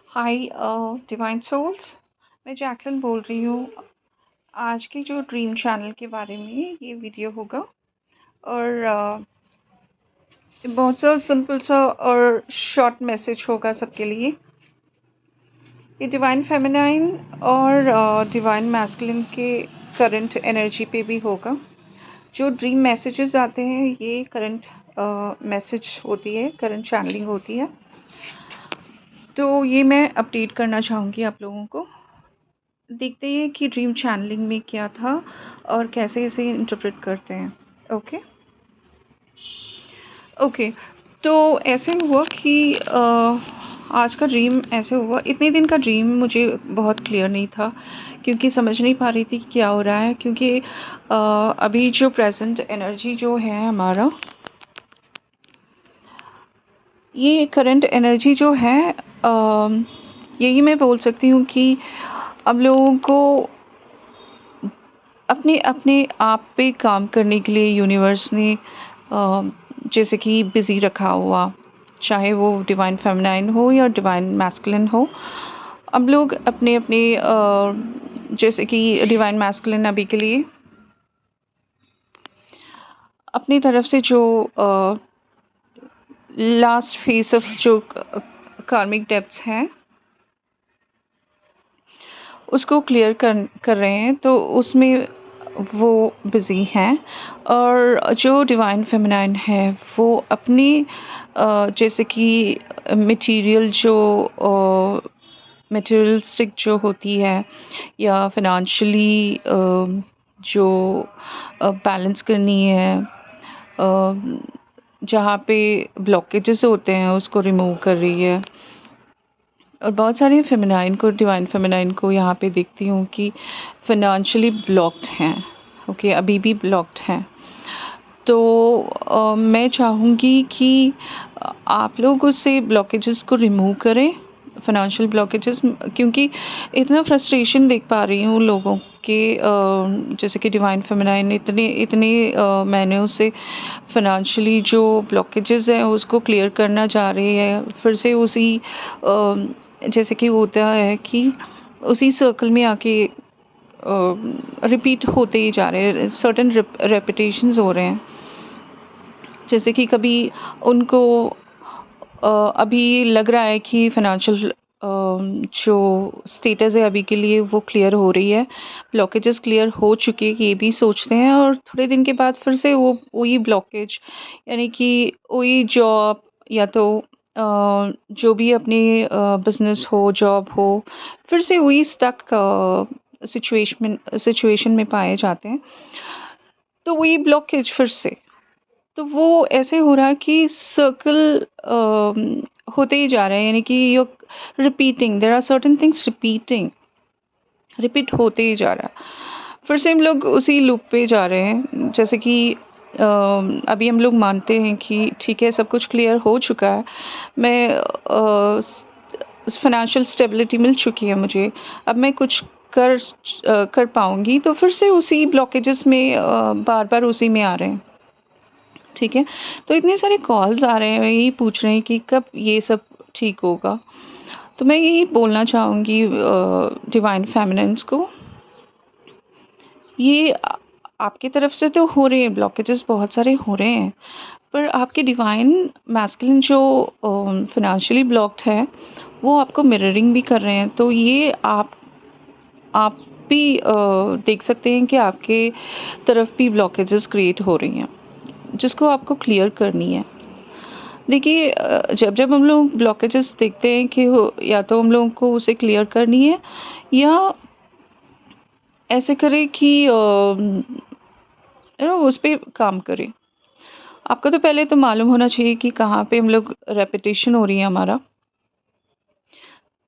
हाय divine souls. मैं Jacqueline बोल रही हूँ। आज की जो ड्रीम चैनल के बारे में ये वीडियो होगा और बहुत सा सिंपल सा और शॉर्ट मैसेज होगा सबके लिए। ये डिवाइन फेमिनाइन और डिवाइन मैस्कुलिन के करंट एनर्जी पे भी होगा। जो ड्रीम मैसेजेस आते हैं ये करंट मैसेज होती है, करंट चैनलिंग होती है। तो ये मैं अपडेट करना चाहूँगी आप लोगों को। देखते हैं कि ड्रीम चैनलिंग में क्या था और कैसे इसे इंटरप्रेट करते हैं। Okay okay. तो ऐसे हुआ कि आज का ड्रीम ऐसे हुआ। इतने दिन का ड्रीम मुझे बहुत क्लियर नहीं था क्योंकि समझ नहीं पा रही थी कि क्या हो रहा है, क्योंकि अभी जो प्रेजेंट एनर्जी जो है हमारा, ये करंट एनर्जी जो है यही मैं बोल सकती हूँ कि हम लोगों को अपने अपने आप पे काम करने के लिए यूनिवर्स ने जैसे कि बिज़ी रखा हुआ, चाहे वो डिवाइन फेमिनाइन हो या डिवाइन मैस्कुलिन हो। हम लोग अपने अपने जैसे कि डिवाइन मैस्कुलिन अभी के लिए अपनी तरफ से जो लास्ट फेस ऑफ जो कार्मिक डेप्थ्स हैं उसको क्लियर कर रहे हैं, तो उसमें वो बिज़ी हैं। और जो डिवाइन फेमिनाइन है वो अपनी जैसे कि मटेरियल जो मटेरियलिस्टिक जो होती है या फिनेंशियली जो बैलेंस करनी है, जहाँ पे ब्लॉकेजेस होते हैं उसको रिमूव कर रही है। और बहुत सारे फेमिनाइन को, डिवाइन फेमिनाइन को यहाँ पे देखती हूँ कि फिनेंशियली ब्लॉक्ड हैं। ओके, अभी भी ब्लॉक्ड हैं। तो मैं चाहूँगी कि आप लोग उससे ब्लॉकेजेस को रिमूव करें, फाइनेंशियल ब्लॉकेजेस, क्योंकि इतना फ्रस्ट्रेशन देख पा रही हूँ लोगों के। जैसे कि डिवाइन फेमिनाइन इतने इतने महीनों से फाइनेंशियली जो ब्लॉकेजेस हैं उसको क्लियर करना चाह रही है, फिर से उसी जैसे कि होता है कि उसी सर्कल में आके रिपीट होते ही जा रहे हैं, सर्टेन रेपिटेशंस हो रहे हैं। जैसे कि कभी उनको अभी लग रहा है कि फाइनेंशियल जो स्टेटस है अभी के लिए वो क्लियर हो रही है, ब्लॉकेजेस क्लियर हो चुके हैं, ये भी सोचते हैं। और थोड़े दिन के बाद फिर से वो वही ब्लॉकेज, यानी कि वही जॉब या तो जो भी अपनी बिजनेस हो, जॉब हो, फिर से वही स्टक सिचुएशन में पाए जाते हैं। तो वही ब्लॉकेज फिर से, तो वो ऐसे हो रहा है कि सर्कल होते ही जा रहे हैं, यानी कि you repeating, there are certain things repeat होते ही जा रहा है। फिर से हम लोग उसी लूप पे जा रहे हैं। जैसे कि अभी हम लोग मानते हैं कि ठीक है, सब कुछ क्लियर हो चुका है, मैं फाइनेंशियल स्टेबिलिटी मिल चुकी है मुझे, अब मैं कुछ कर पाऊँगी। तो फिर से उसी ब्लॉकेजेस में बार बार उसी में आ रहे हैं। ठीक है, तो इतने सारे कॉल्स आ रहे हैं, यही पूछ रहे हैं कि कब ये सब ठीक होगा। तो मैं यही बोलना चाहूँगी डिवाइन फेमिनिन्स को, ये आपकी तरफ से तो हो रहे हैं, ब्लॉकेजेस बहुत सारे हो रहे हैं, पर आपके डिवाइन मैस्कुलिन जो फिनेंशियली ब्लॉक्ड है वो आपको मिररिंग भी कर रहे हैं। तो ये आप भी देख सकते हैं कि आपके तरफ भी ब्लॉकेजेस क्रिएट हो रही हैं, जिसको आपको क्लियर करनी है। देखिए, जब जब हम लोग ब्लॉकेजेस देखते हैं कि या तो हम लोगों को उसे क्लियर करनी है, या ऐसे करें कि उस पे काम करें। आपको तो पहले तो मालूम होना चाहिए कि कहाँ पे हम लोग रेपिटेशन हो रही है हमारा।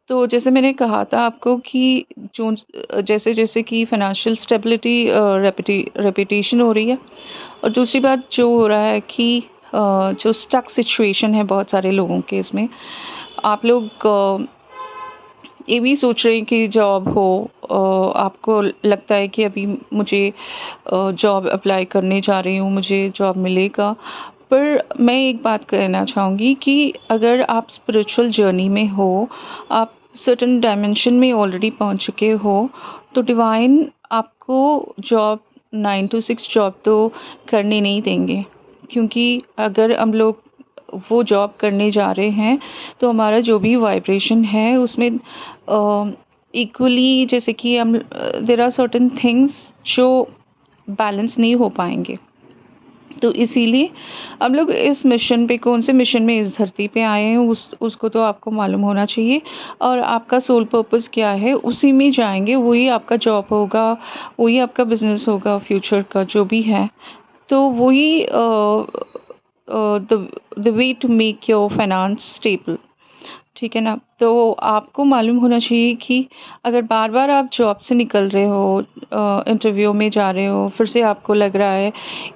तो जैसे मैंने कहा था आपको कि जो जैसे जैसे कि फाइनेंशियल स्टेबिलिटी रेपिटेशन हो रही है, और दूसरी बात जो हो रहा है कि जो स्टक सिचुएशन है बहुत सारे लोगों के, इसमें आप लोग ये भी सोच रहे हैं कि जॉब हो, आपको लगता है कि अभी मुझे जॉब अप्लाई करने जा रही हूँ, मुझे जॉब मिलेगा। पर मैं एक बात कहना चाहूँगी कि अगर आप स्पिरिचुअल जर्नी में हो, आप सर्टेन डायमेंशन में ऑलरेडी पहुंच चुके हो, तो डिवाइन आपको जॉब 9 to 6 जॉब तो करने नहीं देंगे, क्योंकि अगर हम लोग वो जॉब करने जा रहे हैं तो हमारा जो भी वाइब्रेशन है उसमें इक्वली, जैसे कि हम देयर आर सर्टेन थिंग्स जो बैलेंस नहीं हो पाएंगे। तो इसीलिए हम लोग इस मिशन पे, कौन से मिशन में इस धरती पे आए हैं उसको तो आपको मालूम होना चाहिए, और आपका सोल पर्पस क्या है उसी में जाएंगे। वही आपका जॉब होगा, वही आपका बिजनेस होगा, फ्यूचर का जो भी है। तो वही the way to make your finance stable, ठीक है ना। तो आपको मालूम होना चाहिए कि अगर बार बार आप जॉब से निकल रहे हो, इंटरव्यू में जा रहे हो, फिर से आपको लग रहा है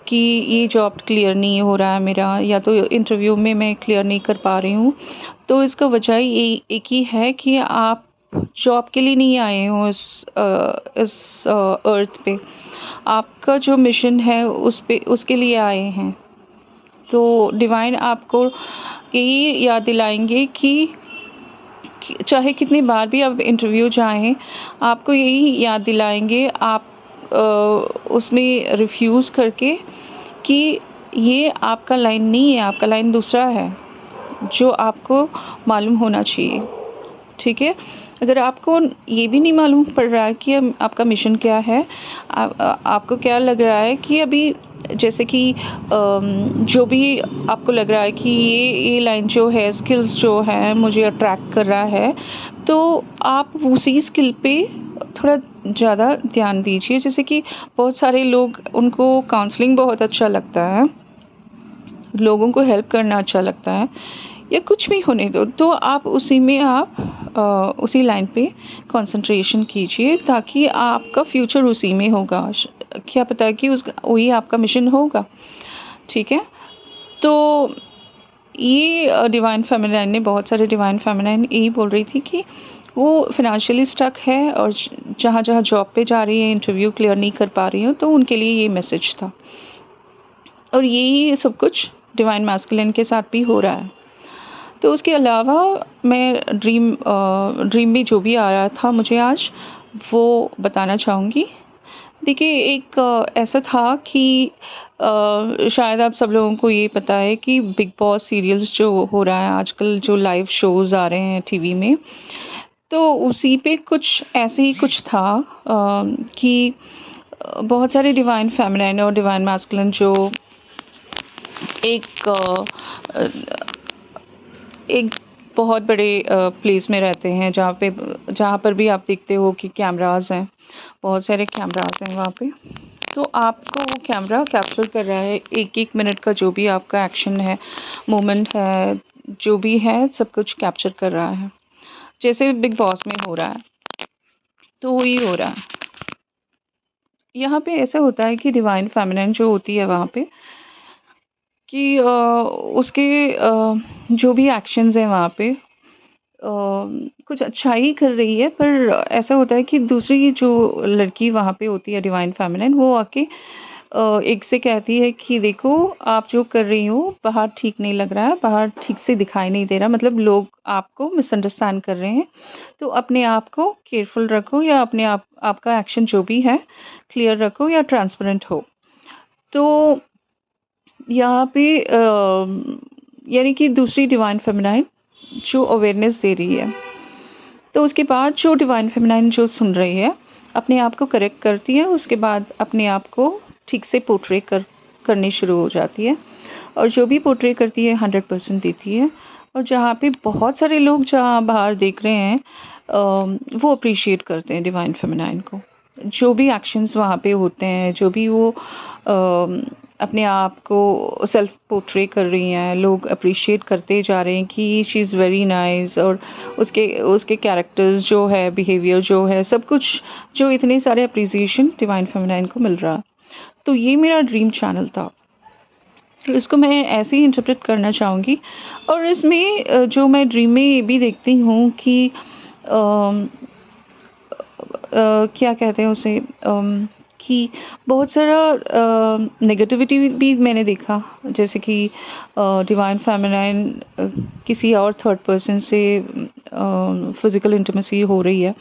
कि ये जॉब क्लियर नहीं हो रहा है मेरा, या तो इंटरव्यू में मैं क्लियर नहीं कर पा रही हूँ, तो इसका वजह ये एक ही है कि आप जॉब के लिए नहीं आए हो इस अर्थ पे। आपका जो मिशन है उस पे, उसके लिए आए हैं। तो डिवाइन आपको यही याद दिलाएंगे कि चाहे कितनी बार भी आप इंटरव्यू जाएं, आपको यही याद दिलाएंगे, आप उसमें रिफ्यूज़ करके, कि ये आपका लाइन नहीं है, आपका लाइन दूसरा है जो आपको मालूम होना चाहिए, ठीक है। अगर आपको ये भी नहीं मालूम पड़ रहा है कि आपका मिशन क्या है, आपको क्या लग रहा है कि अभी, जैसे कि जो भी आपको लग रहा है कि ये लाइन जो है, स्किल्स जो है मुझे अट्रैक्ट कर रहा है, तो आप उसी स्किल पे थोड़ा ज़्यादा ध्यान दीजिए। जैसे कि बहुत सारे लोग, उनको काउंसलिंग बहुत अच्छा लगता है, लोगों को हेल्प करना अच्छा लगता है, या कुछ भी होने दो, तो आप उसी में उसी लाइन पे कंसंट्रेशन कीजिए, ताकि आपका फ्यूचर उसी में होगा। क्या पता है कि वही आपका मिशन होगा, ठीक है। तो ये डिवाइन फेमिनाइन ने, बहुत सारे डिवाइन फेमिनाइन यही बोल रही थी कि वो फिनेंशियली स्टक है, और जहाँ जहाँ जॉब पे जा रही है, इंटरव्यू क्लियर नहीं कर पा रही हो, तो उनके लिए ये मैसेज था। और यही सब कुछ डिवाइन मैस्कुलिन के साथ भी हो रहा है। तो उसके अलावा मैं ड्रीम में जो भी आ रहा था मुझे आज, वो बताना चाहूँगी। देखिए, एक ऐसा था कि शायद आप सब लोगों को ये पता है कि बिग बॉस सीरियल्स जो हो रहा है आजकल, जो लाइव शोज़ आ रहे हैं टीवी में, तो उसी पे कुछ ऐसे ही कुछ था कि बहुत सारे डिवाइन फेमिनाइन और डिवाइन मैस्कुलिन जो एक बहुत बड़े प्लेस में रहते हैं, जहाँ पर भी आप देखते हो कि कैमरास हैं, बहुत सारे कैमरास हैं वहाँ पे। तो आपको वो कैमरा कैप्चर कर रहा है, एक एक मिनट का जो भी आपका एक्शन है, मोमेंट है, जो भी है, सब कुछ कैप्चर कर रहा है, जैसे बिग बॉस में हो रहा है। तो वही हो रहा है यहाँ पे। ऐसा होता है कि डिवाइन फेमिनिन जो होती है वहाँ पे, कि उसके जो भी एक्शंस हैं वहाँ पे, कुछ अच्छा ही कर रही है, पर ऐसा होता है कि दूसरी जो लड़की वहाँ पे होती है डिवाइन फेमिनिन, वो आके एक से कहती है कि देखो, आप जो कर रही हो बाहर ठीक नहीं लग रहा है, बाहर ठीक से दिखाई नहीं दे रहा, मतलब लोग आपको मिसअंडरस्टैंड कर रहे हैं, तो अपने आप को केयरफुल रखो, या अपने आपका एक्शन जो भी है क्लियर रखो, या ट्रांसपेरेंट हो। तो यहाँ पे यानी कि दूसरी डिवाइन फेमिनाइन जो अवेयरनेस दे रही है, तो उसके बाद जो डिवाइन फेमिनाइन जो सुन रही है, अपने आप को करेक्ट करती है, उसके बाद अपने आप को ठीक से पोर्ट्रे करनी शुरू हो जाती है, और जो भी पोर्ट्रे करती है 100% देती है। और जहाँ पे बहुत सारे लोग जहाँ बाहर देख रहे हैं, वो अप्रिशिएट करते हैं डिवाइन फेमिनाइन को, जो भी एक्शंस वहाँ पे होते हैं, जो भी वो अपने आप को सेल्फ पोर्ट्रे कर रही हैं, लोग अप्रिशिएट करते जा रहे हैं कि शी इज़ वेरी नाइस, और उसके कैरेक्टर्स जो है, बिहेवियर जो है, सब कुछ, जो इतने सारे अप्रिसिएशन डिवाइन फेमिनाइन को मिल रहा। तो ये मेरा ड्रीम चैनल था, तो इसको मैं ऐसे ही इंटरप्रेट करना चाहूँगी। और इसमें जो मैं ड्रीम में ये भी देखती हूँ कि क्या कहते हैं उसे, कि बहुत सारा नेगेटिविटी भी मैंने देखा, जैसे कि डिवाइन फेमिनाइन किसी और थर्ड पर्सन से फिज़िकल इंटीमेसी हो रही है।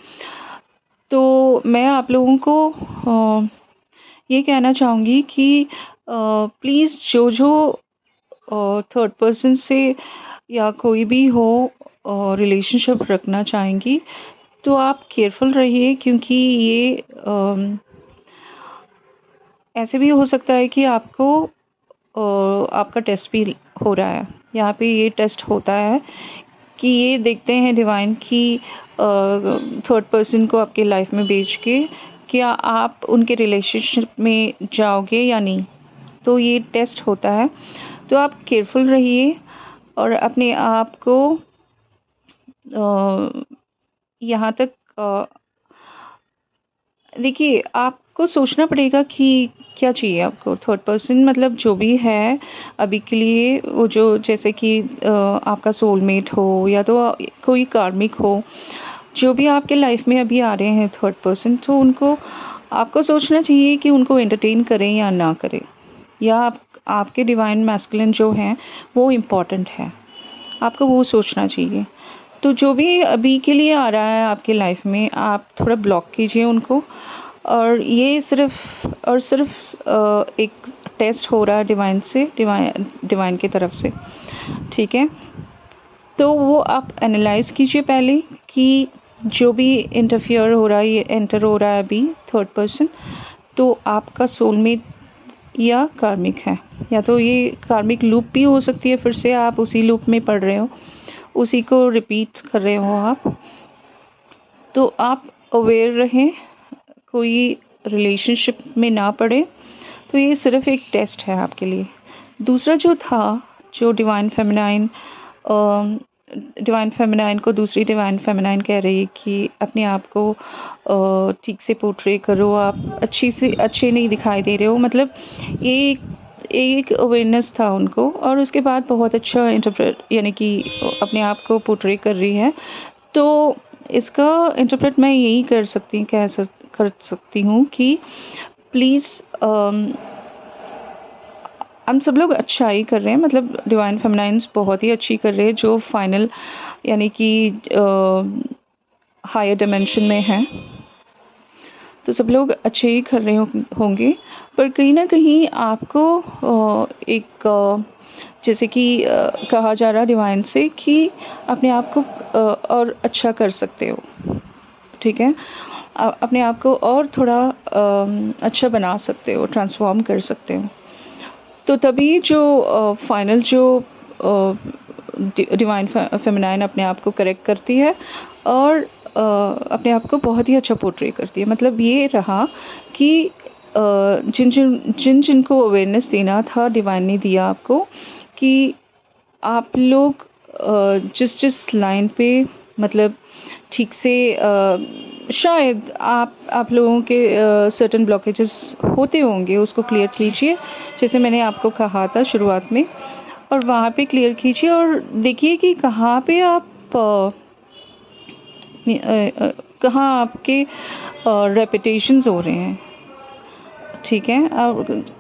तो मैं आप लोगों को ये कहना चाहूँगी कि प्लीज़ जो थर्ड पर्सन से या कोई भी हो रिलेशनशिप रखना चाहेंगी, तो आप केयरफुल रहिए, क्योंकि ये ऐसे भी हो सकता है कि आपको आपका टेस्ट भी हो रहा है। यहाँ पे ये टेस्ट होता है कि ये देखते हैं डिवाइन कि थर्ड पर्सन को आपके लाइफ में भेज के क्या आप उनके रिलेशनशिप में जाओगे या नहीं। तो ये टेस्ट होता है, तो आप केयरफुल रहिए और अपने आप को यहाँ तक देखिए, आपको सोचना पड़ेगा कि क्या चाहिए आपको। थर्ड पर्सन मतलब जो भी है अभी के लिए, वो जो जैसे कि आपका सोलमेट हो या तो कोई कार्मिक हो, जो भी आपके लाइफ में अभी आ रहे हैं थर्ड पर्सन, तो उनको आपको सोचना चाहिए कि उनको एंटरटेन करें या ना करें, या आपके डिवाइन मैस्कुलिन जो हैं वो इम्पॉर्टेंट है, आपको वो सोचना चाहिए। तो जो भी अभी के लिए आ रहा है आपके लाइफ में, आप थोड़ा ब्लॉक कीजिए उनको। और ये सिर्फ और सिर्फ एक टेस्ट हो रहा है डिवाइन की तरफ से, ठीक है। तो वो आप एनालाइज़ कीजिए पहले कि जो भी इंटरफियर हो रहा है, ये एंटर हो रहा है अभी थर्ड पर्सन, तो आपका सोलमेट या कार्मिक है, या तो ये कार्मिक लूप भी हो सकती है, फिर से आप उसी लूप में पढ़ रहे हो, उसी को रिपीट कर रहे हो आप। तो आप अवेयर रहें, कोई रिलेशनशिप में ना पड़े। तो ये सिर्फ एक टेस्ट है आपके लिए। दूसरा जो था, जो डिवाइन फेमिनाइन को दूसरी डिवाइन फेमिनाइन कह रही है कि अपने आप को ठीक से पोर्ट्रे करो, आप अच्छे नहीं दिखाई दे रहे हो, मतलब एक अवेयरनेस था उनको, और उसके बाद बहुत अच्छा इंटरप्रेट यानी कि अपने आप को पोर्ट्रे कर रही है। तो इसका इंटरप्रेट मैं यही कर सकती हूँ कि प्लीज़ हम सब लोग अच्छा ही कर रहे हैं, मतलब डिवाइन फेमिनाइन्स बहुत ही अच्छी कर रहे हैं, जो फाइनल यानी कि हायर डायमेंशन में हैं। तो सब लोग अच्छे ही कर रहे होंगे, पर कहीं ना कहीं आपको जैसे कि कहा जा रहा डिवाइन से कि अपने आप को और अच्छा कर सकते हो, ठीक है। अपने आप को और थोड़ा अच्छा बना सकते हो, ट्रांसफॉर्म कर सकते हो। तो तभी जो फाइनल जो डिवाइन फेमिनाइन अपने आप को करेक्ट करती है और अपने आप को बहुत ही अच्छा पोर्ट्रे करती है। मतलब ये रहा कि जिनको अवेयरनेस देना था डिवाइन ने दिया आपको, कि आप लोग जिस लाइन पे, मतलब ठीक से शायद आप लोगों के सर्टेन ब्लॉकेजेस होते होंगे, उसको क्लियर कीजिए, जैसे मैंने आपको कहा था शुरुआत में, और वहाँ पे क्लियर कीजिए और देखिए कि कहाँ पे आप कहाँ आपके रेपिटेशंस हो रहे हैं, ठीक है।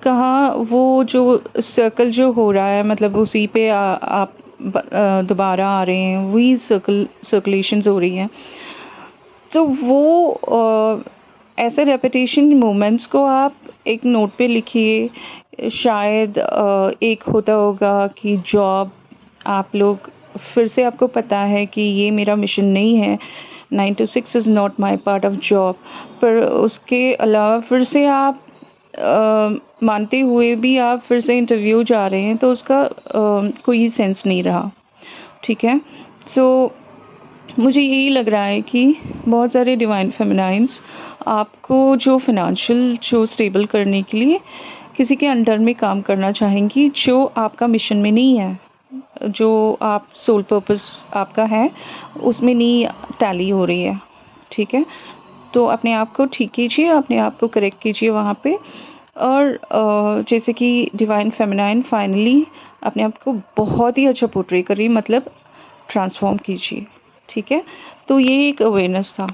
कहाँ वो जो सर्कल जो हो रहा है, मतलब उसी पे आप दोबारा आ रहे हैं, वही सर्कुलेशंस हो रही हैं। तो वो ऐसे रेपिटेशन मोमेंट्स को आप एक नोट पे लिखिए। शायद एक होता होगा कि जॉब, आप लोग फिर से आपको पता है कि ये मेरा मिशन नहीं है, 9 to 6 is not my part of job, पर उसके अलावा फिर से आप मानते हुए भी आप फिर से इंटरव्यू जा रहे हैं, तो उसका कोई सेंस नहीं रहा, ठीक है। सो मुझे यही लग रहा है कि बहुत सारे डिवाइन फेमिनाइन्स आपको जो फिनेंशियल जो स्टेबल करने के लिए किसी के अंडर में काम करना चाहेंगी, जो आपका मिशन में नहीं है, जो आप सोल पर्पस आपका है उसमें नहीं टैली हो रही है, ठीक है। तो अपने आप को ठीक कीजिए, अपने आप को करेक्ट कीजिए वहाँ पे। और जैसे कि डिवाइन फेमिनाइन फाइनली अपने आप को बहुत ही अच्छा पोर्ट्रे कर रही, मतलब ट्रांसफॉर्म कीजिए, ठीक है। तो ये एक अवेयरनेस था।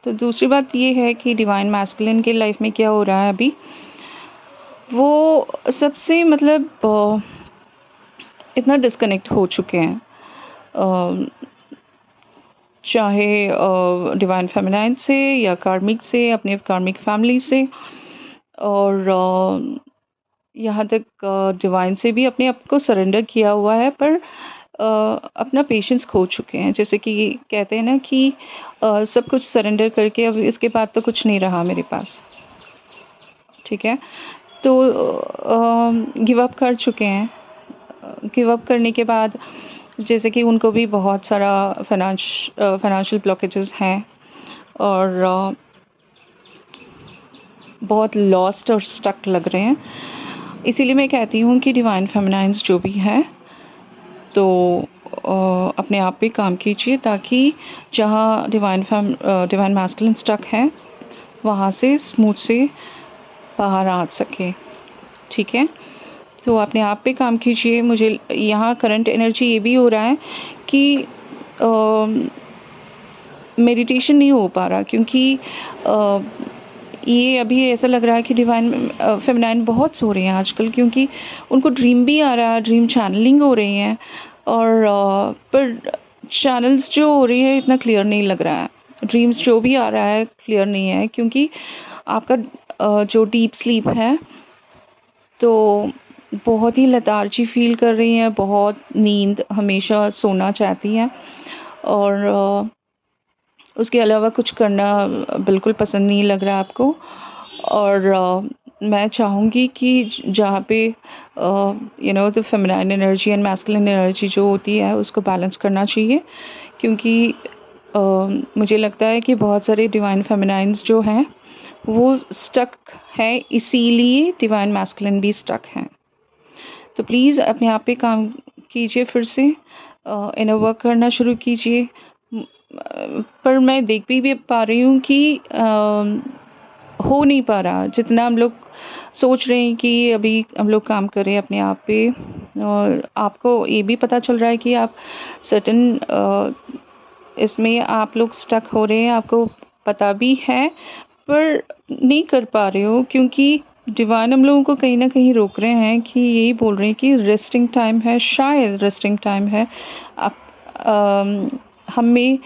तो दूसरी बात ये है कि डिवाइन मैस्कुलिन के लाइफ में क्या हो रहा है अभी, वो सबसे मतलब इतना डिस्कनेक्ट हो चुके हैं, चाहे डिवाइन फेमिनाइन से या कार्मिक से, अपने कार्मिक फैमिली से, और यहाँ तक डिवाइन से भी अपने आप को सरेंडर किया हुआ है, पर अपना पेशेंस खो चुके हैं। जैसे कि कहते हैं ना कि सब कुछ सरेंडर करके अब इसके बाद तो कुछ नहीं रहा मेरे पास, ठीक है। तो गिव अप कर चुके हैं। गिव अप करने के बाद जैसे कि उनको भी बहुत सारा फाइनेंशियल ब्लॉकेजेस हैं, और बहुत लॉस्ट और स्टक लग रहे हैं। इसीलिए मैं कहती हूँ कि डिवाइन फेमिनाइंस जो भी है, तो अपने आप पे काम कीजिए, ताकि जहाँ डिवाइन मैस्कुलिन स्टक है वहाँ से स्मूथ से बाहर आ सके, ठीक है। तो अपने आप पे काम कीजिए। मुझे यहाँ करंट एनर्जी ये भी हो रहा है कि मेडिटेशन नहीं हो पा रहा, क्योंकि ये अभी ऐसा लग रहा है कि डिवाइन फेमिनाइन बहुत सो रहे हैं आजकल, क्योंकि उनको ड्रीम भी आ रहा है, ड्रीम चैनलिंग हो रही है, और पर चैनल्स जो हो रही है इतना क्लियर नहीं लग रहा है। ड्रीम्स जो भी आ रहा है क्लियर नहीं है, क्योंकि आपका जो डीप स्लीप है, तो बहुत ही लेथार्जी फील कर रही हैं, बहुत नींद, हमेशा सोना चाहती हैं, और उसके अलावा कुछ करना बिल्कुल पसंद नहीं लग रहा आपको। और मैं चाहूँगी कि जहाँ पे the feminine energy and masculine energy जो होती है उसको बैलेंस करना चाहिए, क्योंकि मुझे लगता है कि बहुत सारे डिवाइन फेमिनाइंस जो हैं वो स्टक है, इसीलिए डिवाइन मैस्कुलिन भी स्टक हैं। तो प्लीज़ अपने आप पे काम कीजिए, फिर से इनर वर्क करना शुरू कीजिए। पर मैं देख भी पा रही हूँ कि हो नहीं पा रहा जितना हम लोग सोच रहे हैं कि अभी हम लोग काम कर रहे हैं अपने आप पे। और आपको ये भी पता चल रहा है कि आप सर्टेन इसमें आप लोग स्टक हो रहे हैं, आपको पता भी है, पर नहीं कर पा रहे हो, क्योंकि डिवाइन हम लोगों को कहीं ना कहीं रोक रहे हैं, कि यही बोल रहे हैं कि रेस्टिंग टाइम है, शायद रेस्टिंग टाइम है। आप हमें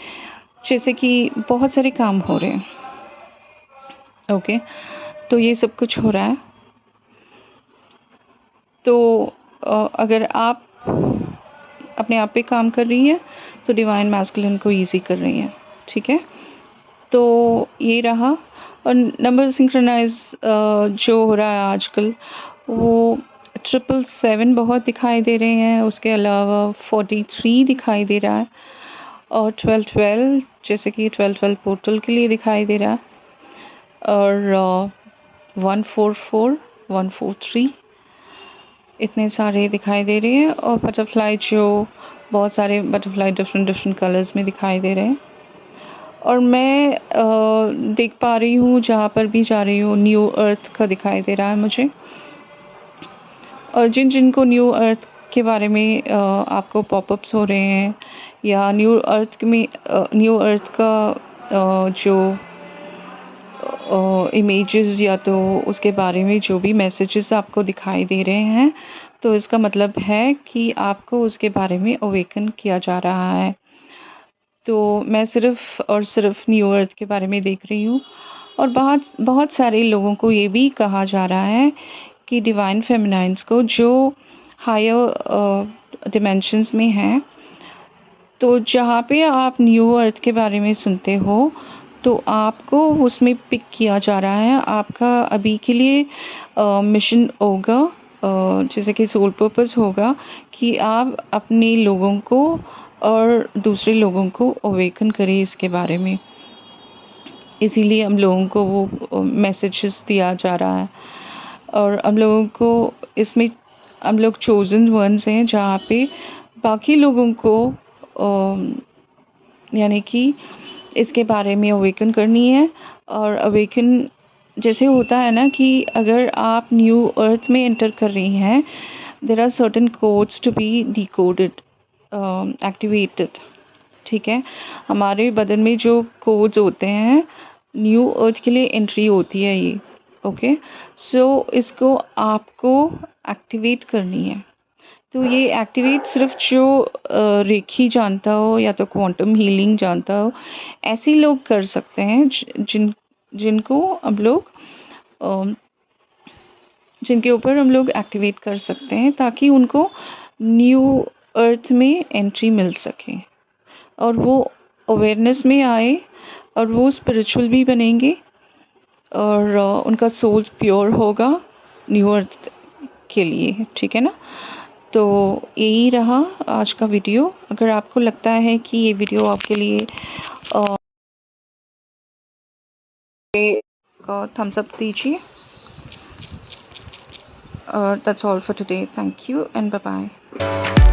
जैसे कि बहुत सारे काम हो रहे हैं, ओके, तो ये सब कुछ हो रहा है। तो अगर आप अपने आप पे काम कर रही हैं तो डिवाइन मैस्कुलिन को इजी कर रही हैं, ठीक है। तो ये रहा। और नंबर सिंक्रोनाइज जो हो रहा है आजकल, वो 777 बहुत दिखाई दे रहे हैं, उसके अलावा 43 दिखाई दे रहा है, और 1212 जैसे कि 1212 पोर्टल के लिए दिखाई दे रहा है, और 144 143 इतने सारे दिखाई दे रहे हैं। और बटरफ्लाई, जो बहुत सारे बटरफ्लाई डिफरेंट कलर्स में दिखाई दे रहे हैं। और मैं देख पा रही हूँ, जहाँ पर भी जा रही हूँ, न्यू अर्थ का दिखाई दे रहा है मुझे। और जिनको न्यू अर्थ के बारे में आपको पॉपअप्स हो रहे हैं, या न्यू अर्थ का जो इमेजेस, या तो उसके बारे में जो भी मैसेजेस आपको दिखाई दे रहे हैं, तो इसका मतलब है कि आपको उसके बारे में अवेकन किया जा रहा है। तो मैं सिर्फ़ और सिर्फ न्यू अर्थ के बारे में देख रही हूँ। और बहुत बहुत सारे लोगों को ये भी कहा जा रहा है कि डिवाइन फेमिनाइंस को, जो हायर डिमेंशंस में हैं, तो जहाँ पे आप न्यू अर्थ के बारे में सुनते हो, तो आपको उसमें पिक किया जा रहा है। आपका अभी के लिए मिशन होगा, जैसे कि सोल पर्पस होगा, कि आप अपने लोगों को और दूसरे लोगों को अवेकन करें इसके बारे में। इसीलिए हम लोगों को वो मैसेजेस दिया जा रहा है। और हम लोगों को इसमें, हम लोग चोज़न वंस हैं, जहाँ पे बाकी लोगों को यानी कि इसके बारे में अवेकन करनी है। और अवेकन जैसे होता है ना, कि अगर आप न्यू अर्थ में एंटर कर रही हैं, there are certain codes to be decoded, activated, ठीक है। हमारे बदन में जो कोड्स होते हैं न्यू अर्थ के लिए एंट्री होती है ये। ओके, सो इसको आपको एक्टिवेट करनी है। तो ये एक्टिवेट सिर्फ जो रेखी जानता हो या तो क्वांटम हीलिंग जानता हो, ऐसे ही लोग कर सकते हैं जिनको हम लोग जिनके ऊपर हम लोग एक्टिवेट कर सकते हैं, ताकि उनको न्यू अर्थ में एंट्री मिल सके और वो अवेयरनेस में आए और वो स्पिरिचुअल भी बनेंगे और उनका सोल प्योर होगा न्यू अर्थ के लिए। ठीक है ना? तो यही रहा आज का वीडियो। अगर आपको लगता है कि ये वीडियो आपके लिए थम्स अप दीजिए। That's all for today. Thank you and bye bye.